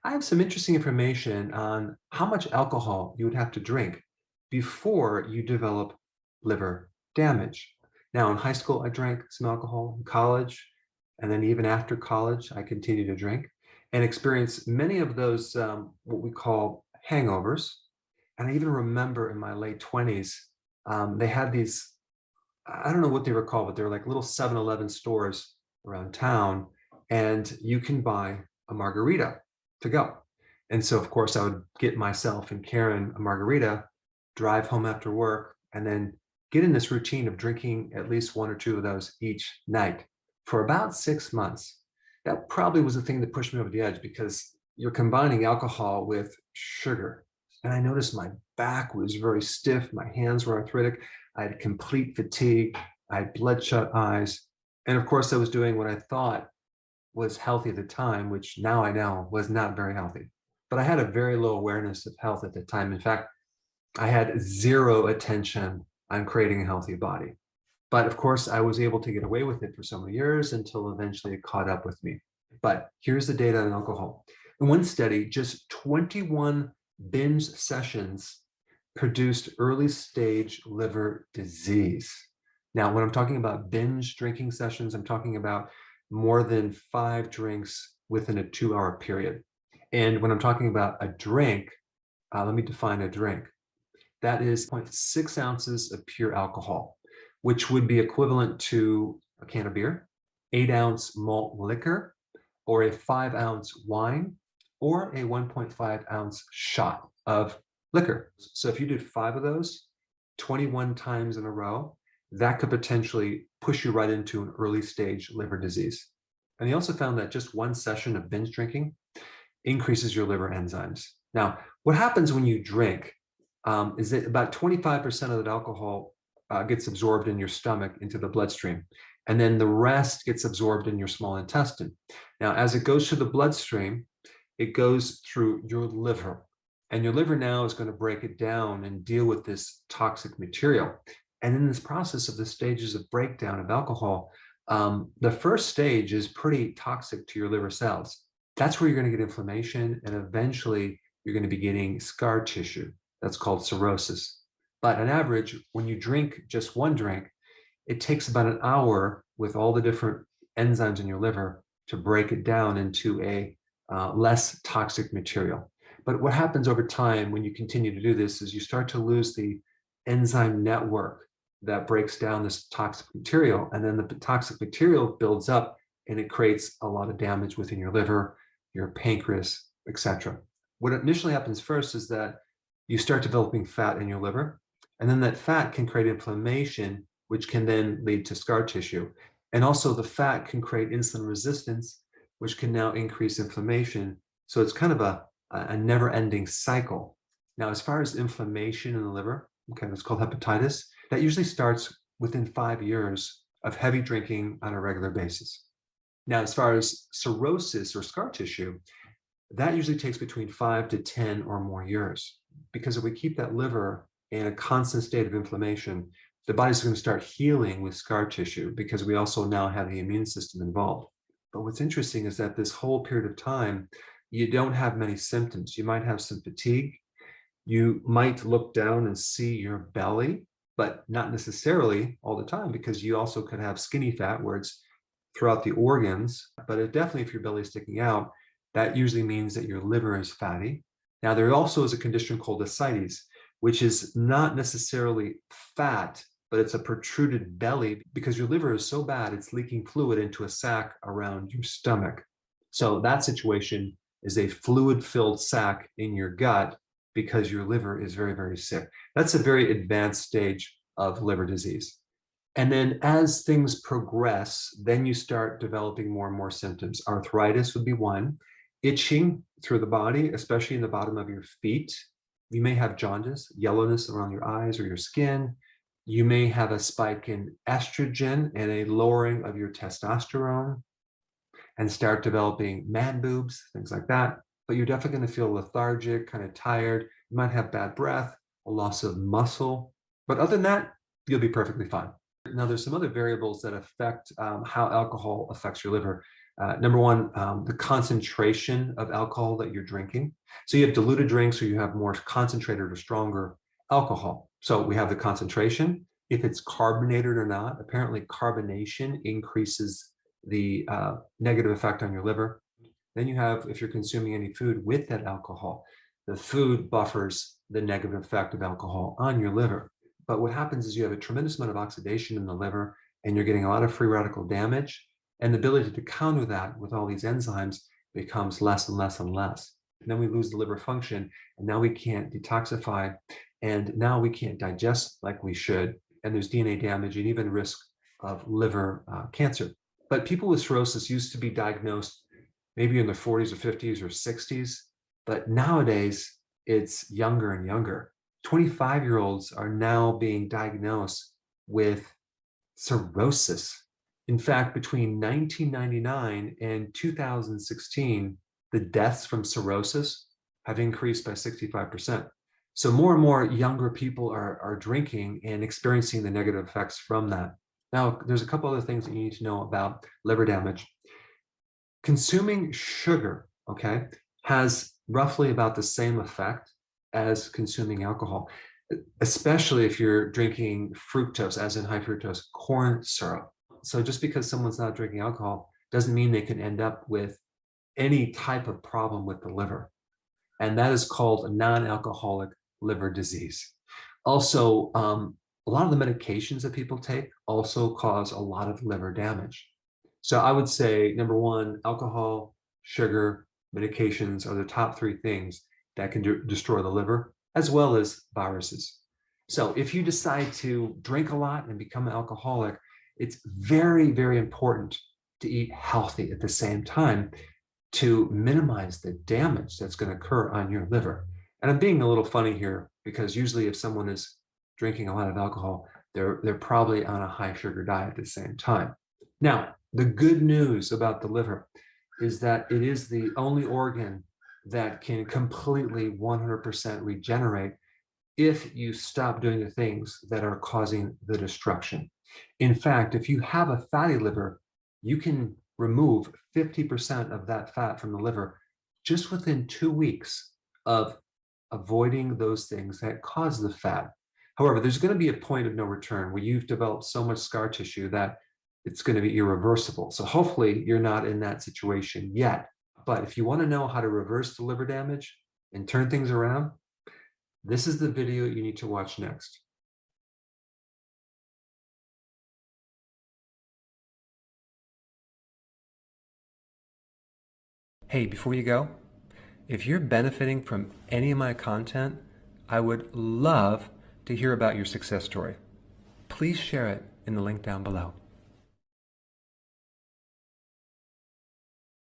I have some interesting information on how much alcohol you would have to drink before you develop liver damage. Now, in high school, I drank some alcohol. In college, and then even after college, I continued to drink and experienced many of those what we call hangovers. And I even remember in my late 20s, they had these, I don't know what they were called, but they were like little 7-Eleven stores around town, and you can buy a margarita to go. And so, of course, I would get myself and Karen a margarita, drive home after work, and then get in this routine of drinking at least one or two of those each night for about 6 months. That probably was the thing that pushed me over the edge because you're combining alcohol with sugar. And I noticed my back was very stiff, my hands were arthritic, I had complete fatigue, I had bloodshot eyes. And of course, I was doing what I thought was healthy at the time, which now I know was not very healthy. But I had a very low awareness of health at the time. In fact, I had zero attention on creating a healthy body. But of course, I was able to get away with it for so many years until eventually it caught up with me. But here's the data on alcohol. In one study, just 21 binge sessions produced early stage liver disease. Now, when I'm talking about binge drinking sessions, I'm talking about more than 5 drinks within a 2-hour period. And when I'm talking about a drink, let me define a drink. That is 0.6 ounces of pure alcohol, which would be equivalent to a can of beer, 8-ounce malt liquor, or a 5-ounce wine, or a 1.5-ounce shot of liquor. So if you did 5 of those 21 times in a row, that could potentially push you right into an early stage liver disease. And he also found that just one session of binge drinking increases your liver enzymes. Now, what happens when you drink is that about 25% of that alcohol gets absorbed in your stomach into the bloodstream, and then the rest gets absorbed in your small intestine. Now, as it goes through the bloodstream, it goes through your liver, and your liver now is going to break it down and deal with this toxic material. And in this process of the stages of breakdown of alcohol, the first stage is pretty toxic to your liver cells. That's where you're going to get inflammation, and eventually you're going to be getting scar tissue. That's called cirrhosis. But on average, when you drink just one drink, it takes about an hour with all the different enzymes in your liver to break it down into a less toxic material. But what happens over time when you continue to do this is you start to lose the enzyme network that breaks down this toxic material, and then the toxic material builds up and it creates a lot of damage within your liver, your pancreas, etc. What initially happens first is that you start developing fat in your liver, and then that fat can create inflammation, which can then lead to scar tissue. And also the fat can create insulin resistance, which can now increase inflammation. So it's kind of a never-ending cycle. Now, as far as inflammation in the liver, okay, it's called hepatitis, that usually starts within 5 years of heavy drinking on a regular basis. Now, as far as cirrhosis or scar tissue, that usually takes between 5 to 10 or more years. Because if we keep that liver in a constant state of inflammation, the body's going to start healing with scar tissue because we also now have the immune system involved. But what's interesting is that this whole period of time, you don't have many symptoms. You might have some fatigue. You might look down and see your belly, but not necessarily all the time, because you also could have skinny fat where it's throughout the organs. But it definitely, if your belly is sticking out, that usually means that your liver is fatty. Now, there also is a condition called ascites, which is not necessarily fat, but it's a protruded belly because your liver is so bad, it's leaking fluid into a sac around your stomach. So that situation is a fluid-filled sac in your gut because your liver is very, very sick. That's a very advanced stage of liver disease. And then as things progress, then you start developing more and more symptoms. Arthritis would be one. Itching through the body, especially in the bottom of your feet. You may have jaundice, yellowness around your eyes or your skin. You may have a spike in estrogen and a lowering of your testosterone and start developing man boobs, things like that. But you're definitely going to feel lethargic, kind of tired. You might have bad breath, a loss of muscle. But other than that, you'll be perfectly fine. Now, there's some other variables that affect how alcohol affects your liver. Number one, the concentration of alcohol that you're drinking. So you have diluted drinks, or you have more concentrated or stronger alcohol. So we have the concentration, if it's carbonated or not. Apparently carbonation increases the negative effect on your liver. Then you have, if you're consuming any food with that alcohol, the food buffers the negative effect of alcohol on your liver. But what happens is you have a tremendous amount of oxidation in the liver, and you're getting a lot of free radical damage. And the ability to counter that with all these enzymes becomes less and less and less. And then we lose the liver function, and now we can't detoxify, and now we can't digest like we should. And there's DNA damage and even risk of liver cancer. But people with cirrhosis used to be diagnosed maybe in their 40s or 50s or 60s, but nowadays it's younger and younger. 25-year-olds are now being diagnosed with cirrhosis. In fact, between 1999 and 2016, the deaths from cirrhosis have increased by 65%. So more and more younger people are drinking and experiencing the negative effects from that. Now, there's a couple other things that you need to know about liver damage. Consuming sugar, okay, has roughly about the same effect as consuming alcohol, especially if you're drinking fructose, as in high fructose corn syrup. So just because someone's not drinking alcohol doesn't mean they can end up with any type of problem with the liver. And that is called a non-alcoholic liver disease. Also, a lot of the medications that people take also cause a lot of liver damage. So I would say, number one, alcohol, sugar, medications are the top three things that can destroy the liver, as well as viruses. So if you decide to drink a lot and become an alcoholic, it's very, very important to eat healthy at the same time to minimize the damage that's going to occur on your liver. And I'm being a little funny here because usually if someone is drinking a lot of alcohol, they're probably on a high sugar diet at the same time. Now, the good news about the liver is that it is the only organ that can completely 100% regenerate if you stop doing the things that are causing the destruction. In fact, if you have a fatty liver, you can remove 50% of that fat from the liver just within 2 weeks of avoiding those things that cause the fat. However, there's going to be a point of no return where you've developed so much scar tissue that it's going to be irreversible. So hopefully you're not in that situation yet. But if you want to know how to reverse the liver damage and turn things around, this is the video you need to watch next. Hey, before you go, if you're benefiting from any of my content, I would love to hear about your success story. Please share it in the link down below.